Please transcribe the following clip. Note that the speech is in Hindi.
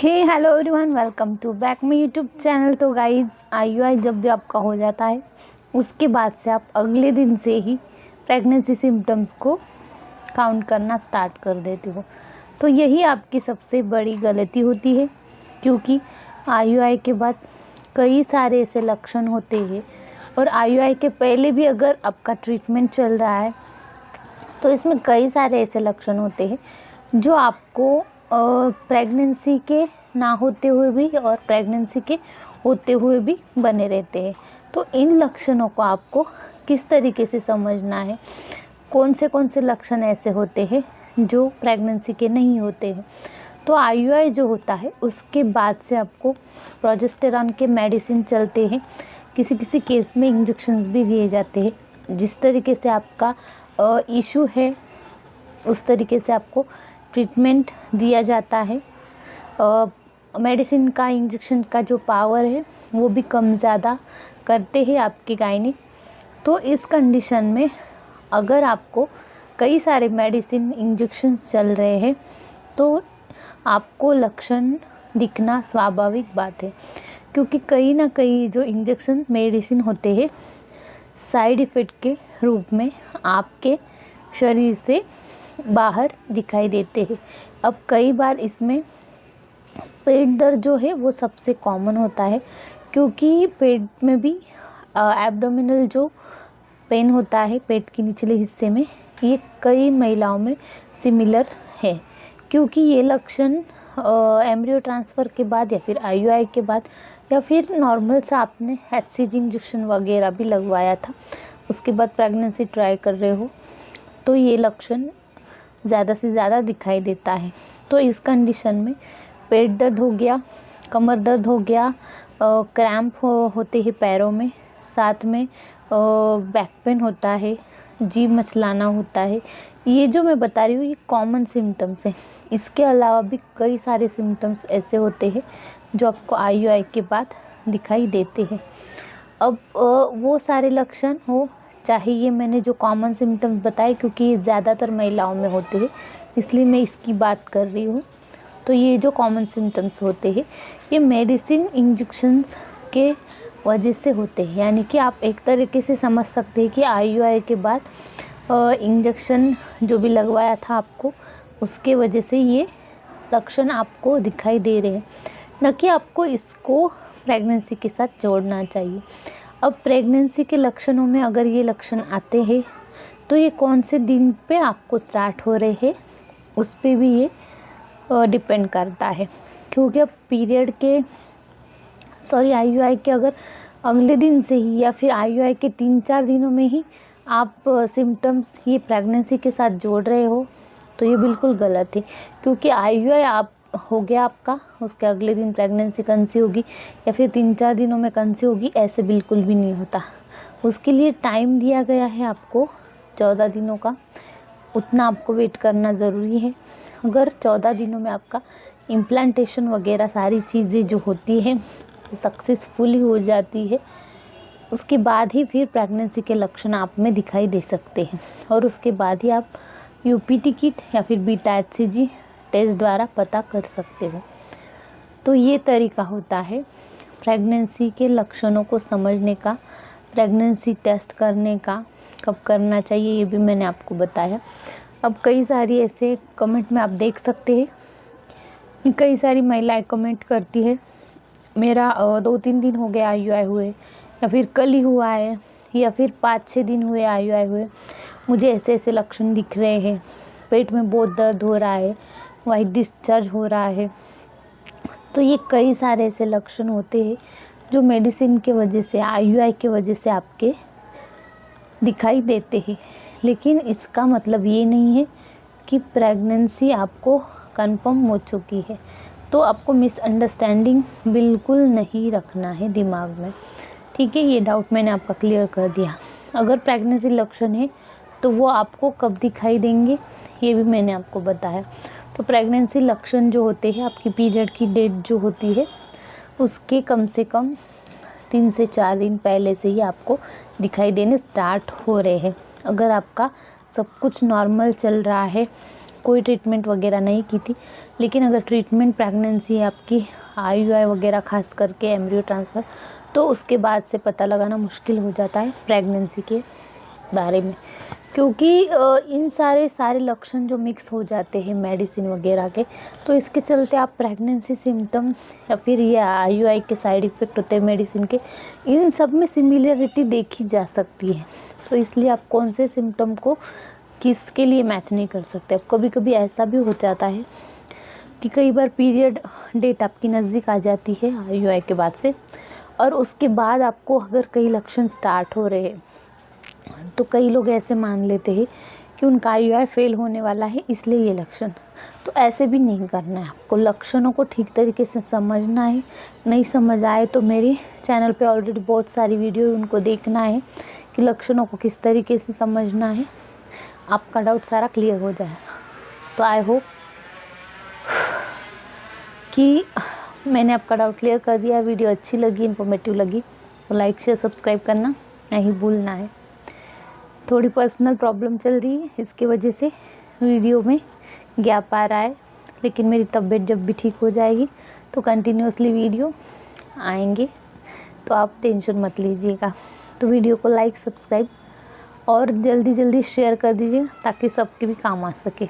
Hey hello everyone, welcome to back my YouTube channel. तो गाइज आईयूआई जब भी आपका हो जाता है उसके बाद से आप अगले दिन से ही प्रेगनेंसी सिम्टम्स को काउंट करना स्टार्ट कर देते हो। तो यही आपकी सबसे बड़ी गलती होती है, क्योंकि आईयूआई के बाद कई सारे ऐसे लक्षण होते हैं और आईयूआई के पहले भी अगर आपका ट्रीटमेंट चल रहा है तो इसमें कई सारे ऐसे लक्षण होते हैं जो आपको प्रेगनेंसी के ना होते हुए भी और प्रेगनेंसी के होते हुए भी बने रहते हैं। तो इन लक्षणों को आपको किस तरीके से समझना है, कौन से लक्षण ऐसे होते हैं जो प्रेगनेंसी के नहीं होते हैं। तो आईयूआई जो होता है उसके बाद से आपको प्रोजेस्टेरॉन के मेडिसिन चलते हैं, किसी किसी केस में इंजेक्शंस भी दिए जाते हैं। जिस तरीके से आपका इशू है उस तरीके से आपको ट्रीटमेंट दिया जाता है। मेडिसिन का, इंजेक्शन का जो पावर है वो भी कम ज़्यादा करते हैं आपकी गायनी। तो इस कंडीशन में अगर आपको कई सारे मेडिसिन, इंजेक्शंस चल रहे हैं तो आपको लक्षण दिखना स्वाभाविक बात है, क्योंकि कहीं ना कहीं जो इंजेक्शन, मेडिसिन होते हैं साइड इफ़ेक्ट के रूप में आपके शरीर से बाहर दिखाई देते हैं। अब कई बार इसमें पेट दर्द जो है वो सबसे कॉमन होता है, क्योंकि पेट में भी एब्डोमिनल जो पेन होता है पेट के निचले हिस्से में, ये कई महिलाओं में सिमिलर है। क्योंकि ये लक्षण एम्ब्रियो ट्रांसफ़र के बाद या फिर आईयूआई के बाद या फिर नॉर्मल सा आपने एचसीजी इंजेक्शन वगैरह भी लगवाया था, उसके बाद प्रेगनेंसी ट्राई कर रहे हो तो ये लक्षण ज़्यादा से ज़्यादा दिखाई देता है। तो इस कंडीशन में पेट दर्द हो गया, कमर दर्द हो गया, क्रैम्प होते हैं पैरों में, साथ में बैक पेन होता है, जी मचलाना होता है। ये जो मैं बता रही हूँ ये कॉमन सिम्टम्स हैं। इसके अलावा भी कई सारे सिम्टम्स ऐसे होते हैं जो आपको आईयूआई के बाद दिखाई देते हैं। अब वो सारे लक्षण हो, चाहे ये मैंने जो कॉमन सिम्टम्स बताए, क्योंकि ये ज़्यादातर महिलाओं में होते हैं इसलिए मैं इसकी बात कर रही हूँ। तो ये जो कॉमन सिम्टम्स होते हैं ये मेडिसिन, इंजेक्शंस के वजह से होते हैं। यानी कि आप एक तरीके से समझ सकते हैं कि आईयूआई के बाद इंजेक्शन जो भी लगवाया था आपको, उसके वजह से ये लक्षण आपको दिखाई दे रहे हैं, न कि आपको इसको प्रेगनेंसी के साथ जोड़ना चाहिए। अब प्रेगनेंसी के लक्षणों में अगर ये लक्षण आते हैं तो ये कौन से दिन पे आपको स्टार्ट हो रहे हैं उस पे भी ये डिपेंड करता है। क्योंकि अब पीरियड के आईयूआई के अगर अगले दिन से ही या फिर आईयूआई के 3-4 दिनों में ही आप सिम्टम्स ये प्रेगनेंसी के साथ जोड़ रहे हो तो ये बिल्कुल गलत है। क्योंकि आईयूआई आप हो गया आपका, उसके अगले दिन प्रेगनेंसी कंसीव होगी या फिर 3-4 दिनों में कंसीव होगी, ऐसे बिल्कुल भी नहीं होता। उसके लिए टाइम दिया गया है आपको 14 दिनों का, उतना आपको वेट करना ज़रूरी है। अगर 14 दिनों में आपका इम्प्लांटेशन वगैरह सारी चीज़ें जो होती हैं सक्सेसफुली हो जाती है, उसके बाद ही फिर प्रेगनेंसी के लक्षण आप में दिखाई दे सकते हैं और उसके बाद ही आप यूपीटी किट या फिर बीटा एचसीजी टेस्ट द्वारा पता कर सकते हो। तो ये तरीका होता है प्रेगनेंसी के लक्षणों को समझने का, प्रेगनेंसी टेस्ट करने का। कब करना चाहिए ये भी मैंने आपको बताया। अब कई सारी ऐसे कमेंट में आप देख सकते हैं, कई सारी महिलाएं कमेंट करती है मेरा 2-3 दिन हो गए आईयूआई हुए, या फिर कल ही हुआ है, या फिर 5-6 दिन हुए आईयूआई हुए, मुझे ऐसे ऐसे लक्षण दिख रहे हैं, पेट में बहुत दर्द हो रहा है, वाइट डिस्चार्ज हो रहा है। तो ये कई सारे ऐसे लक्षण होते हैं जो मेडिसिन के वजह से, आईयूआई के वजह से आपके दिखाई देते हैं। लेकिन इसका मतलब ये नहीं है कि प्रेगनेंसी आपको कंफर्म हो चुकी है। तो आपको मिसअंडरस्टैंडिंग बिल्कुल नहीं रखना है दिमाग में, ठीक है। ये डाउट मैंने आपका क्लियर कर दिया। अगर प्रेगनेंसी लक्षण है तो वो आपको कब दिखाई देंगे ये भी मैंने आपको बताया। तो प्रेगनेंसी लक्षण जो होते हैं, आपकी पीरियड की डेट जो होती है उसके कम से कम 3 से 4 दिन पहले से ही आपको दिखाई देने स्टार्ट हो रहे हैं। अगर आपका सब कुछ नॉर्मल चल रहा है, कोई ट्रीटमेंट वगैरह नहीं की थी। लेकिन अगर ट्रीटमेंट प्रेगनेंसी है आपकी, IUI वगैरह खास करके एम्ब्रियो ट्रांसफ़र, तो उसके बाद से पता लगाना मुश्किल हो जाता है प्रेगनेंसी के बारे में, क्योंकि इन सारे लक्षण जो मिक्स हो जाते हैं मेडिसिन वगैरह के, तो इसके चलते आप प्रेगनेंसी सिम्टम या फिर ये IUI के साइड इफ़ेक्ट होते हैं मेडिसिन के, इन सब में सिमिलरिटी देखी जा सकती है। तो इसलिए आप कौन से सिम्टम को किसके लिए मैच नहीं कर सकते। अब कभी कभी ऐसा भी हो जाता है कि कई बार पीरियड डेट आपकी नज़दीक आ जाती है IUI के बाद से, और उसके बाद आपको अगर कई लक्षण स्टार्ट हो रहे हैं, तो कई लोग ऐसे मान लेते हैं कि उनका IUI फेल होने वाला है, इसलिए ये लक्षण। तो ऐसे भी नहीं करना है, आपको लक्षणों को ठीक तरीके से समझना है। नहीं समझ आए तो मेरे चैनल पे ऑलरेडी बहुत सारी वीडियो, उनको देखना है कि लक्षणों को किस तरीके से समझना है, आपका डाउट सारा क्लियर हो जाए। तो आई होप कि मैंने आपका डाउट क्लियर कर दिया। वीडियो अच्छी लगी, इन्फॉर्मेटिव लगी तो लाइक शेयर सब्सक्राइब करना नहीं भूलना है। थोड़ी पर्सनल प्रॉब्लम चल रही है, इसकी वजह से वीडियो में गैप आ रहा है, लेकिन मेरी तबीयत जब भी ठीक हो जाएगी तो कंटिन्यूअसली वीडियो आएंगे, तो आप टेंशन मत लीजिएगा। तो वीडियो को लाइक सब्सक्राइब और जल्दी जल्दी शेयर कर दीजिए ताकि सबके भी काम आ सके।